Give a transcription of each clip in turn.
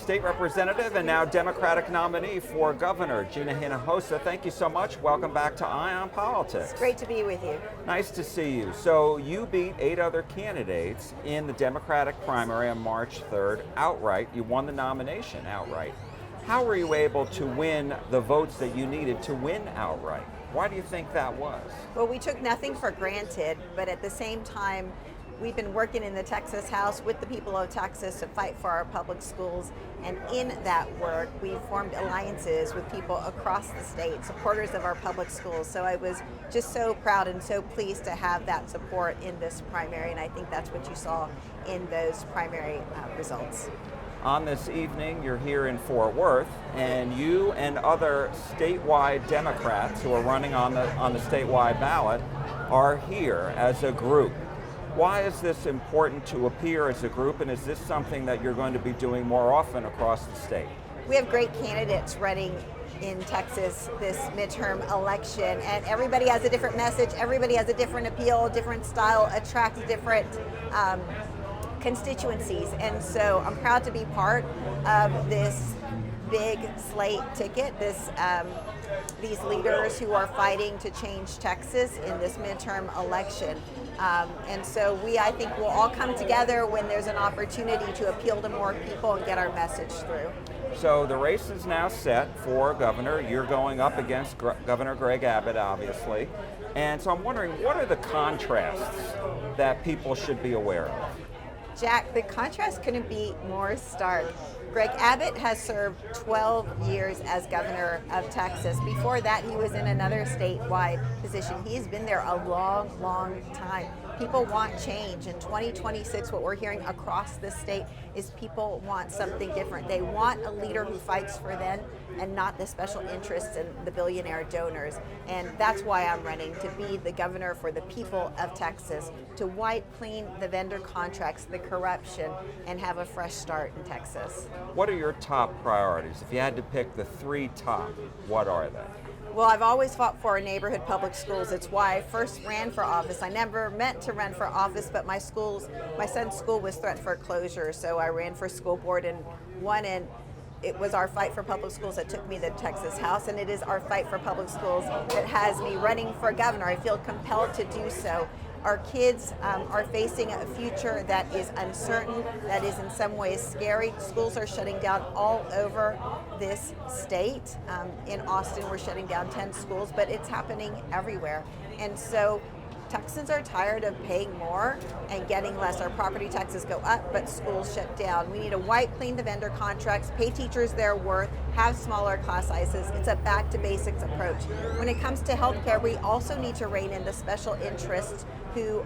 State Representative and now Democratic nominee for Governor, Gina Hinojosa. Thank you so much. Welcome back to Eye on Politics. It's great to be with you. Nice to see you. So you beat 8 other candidates in the Democratic primary on March 3rd outright. You won the nomination outright. How were you able to win the votes that you needed to win outright? Why do you think that was? Well, we took nothing for granted, but at the same time, we've been working in the Texas House with the people of Texas to fight for our public schools. And in that work, we formed alliances with people across the state, supporters of our public schools. So I was just so proud and so pleased to have that support in this primary. And I think that's what you saw in those primary results. On this evening, you're here in Fort Worth, and you and other statewide Democrats who are running on the statewide ballot are here as a group. Why is this important to appear as a group, and is this something that you're going to be doing more often across the state? We have great candidates running in Texas this midterm election, and everybody has a different message, everybody has a different appeal, different style, attracts different constituencies. And so I'm proud to be part of this big slate ticket, these leaders who are fighting to change Texas in this midterm election. And so I think we'll all come together when there's an opportunity to appeal to more people and get our message through. So the race is now set for governor. You're going up against Governor Greg Abbott, obviously. And so I'm wondering, what are the contrasts that people should be aware of? Jack, the contrast couldn't be more stark. Greg Abbott has served 12 years as governor of Texas. Before that, he was in another statewide position. He's been there a long, long time. People want change. In 2026, what we're hearing across the state is people want something different. They want a leader who fights for them and not the special interests and the billionaire donors. And that's why I'm running, to be the governor for the people of Texas, to wipe clean the vendor contracts, the corruption, and have a fresh start in Texas. What are your top priorities? If you had to pick the 3 top, what are they? Well, I've always fought for neighborhood public schools. It's why I first ran for office. I never meant to run for office, but my son's school was threatened for closure, so I ran for school board and won. And it was our fight for public schools that took me to the Texas House, and it is our fight for public schools that has me running for governor. I feel compelled to do so. Our kids are facing a future that is uncertain, that is in some ways scary. Schools are shutting down all over this state. In Austin, we're shutting down 10 schools, but it's happening everywhere. And so Texans are tired of paying more and getting less. Our property taxes go up, but schools shut down. We need to wipe clean the vendor contracts, pay teachers their worth, have smaller class sizes. It's a back to basics approach. When it comes to healthcare, we also need to rein in the special interests who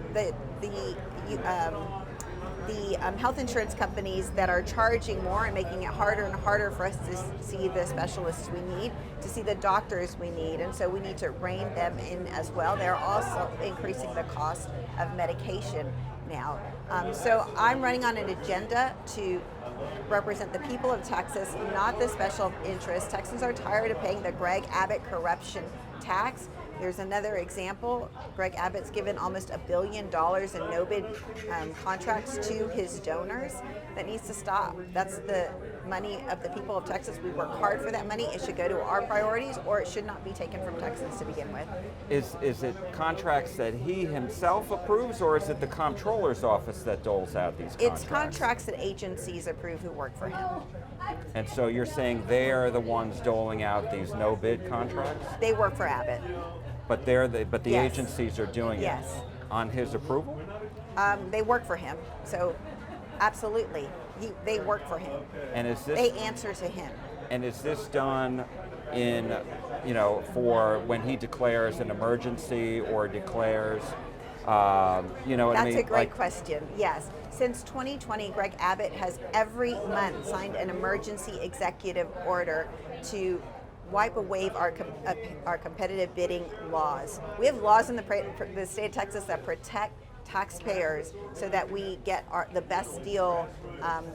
the health insurance companies that are charging more and making it harder and harder for us to see the specialists we need, to see the doctors we need, and so we need to rein them in as well. They're also increasing the cost of medication now. So I'm running on an agenda to represent the people of Texas, not the special interests. Texans are tired of paying the Greg Abbott corruption tax. There's another example. Greg Abbott's given almost $1 billion in no-bid contracts to his donors. That needs to stop. That's the money of the people of Texas. We work hard for that money. It should go to our priorities, or it should not be taken from Texans to begin with. Is it contracts that he himself approves, or is it the comptroller's office that doles out these contracts? It's contracts that agencies approve who work for him. And so you're saying they're the ones doling out these no-bid contracts? They work for Abbott. But the Yes. agencies are doing Yes. it on his approval? They work for him. So absolutely, they work for him. And is this They answer to him. And is this done in, for when he declares an emergency or declares, what I mean? That's a great question. Yes. Since 2020, Greg Abbott has every month signed an emergency executive order to wipe away our competitive bidding laws. We have laws in the state of Texas that protect taxpayers so that we get the best deal,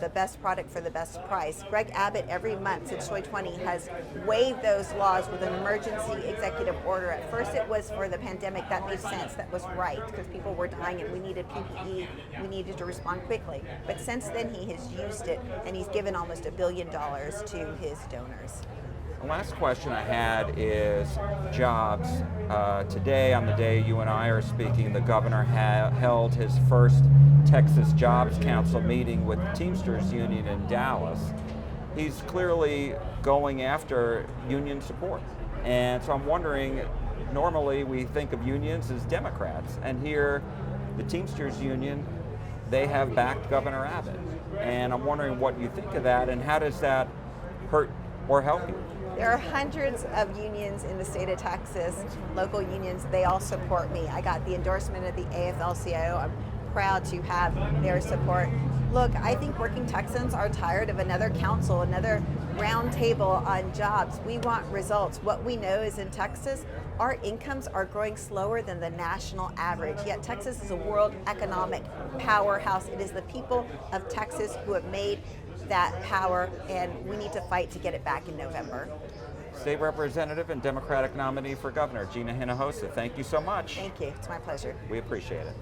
the best product for the best price. Greg Abbott, every month since 2020, has waived those laws with an emergency executive order. At first it was for the pandemic. That made sense. That was right because people were dying and we needed PPE. We needed to respond quickly. But since then he has used it and he's given almost $1 billion to his donors. The last question I had is jobs. Today, on the day you and I are speaking, the governor held his first Texas Jobs Council meeting with the Teamsters Union in Dallas. He's clearly going after union support. And so I'm wondering, normally we think of unions as Democrats, and here the Teamsters Union, they have backed Governor Abbott. And I'm wondering what you think of that, and how does that hurt or help you? There are hundreds of unions in the state of Texas, local unions. They all support me. I got the endorsement of the AFL-CIO. I'm proud to have their support. Look, I think working Texans are tired of another council, another round table on jobs. We want results. What we know is in Texas, our incomes are growing slower than the national average. Yet Texas is a world economic powerhouse. It is the people of Texas who have made that power, and we need to fight to get it back in November. State Representative and Democratic nominee for Governor, Gina Hinojosa, thank you so much. Thank you. It's my pleasure. We appreciate it.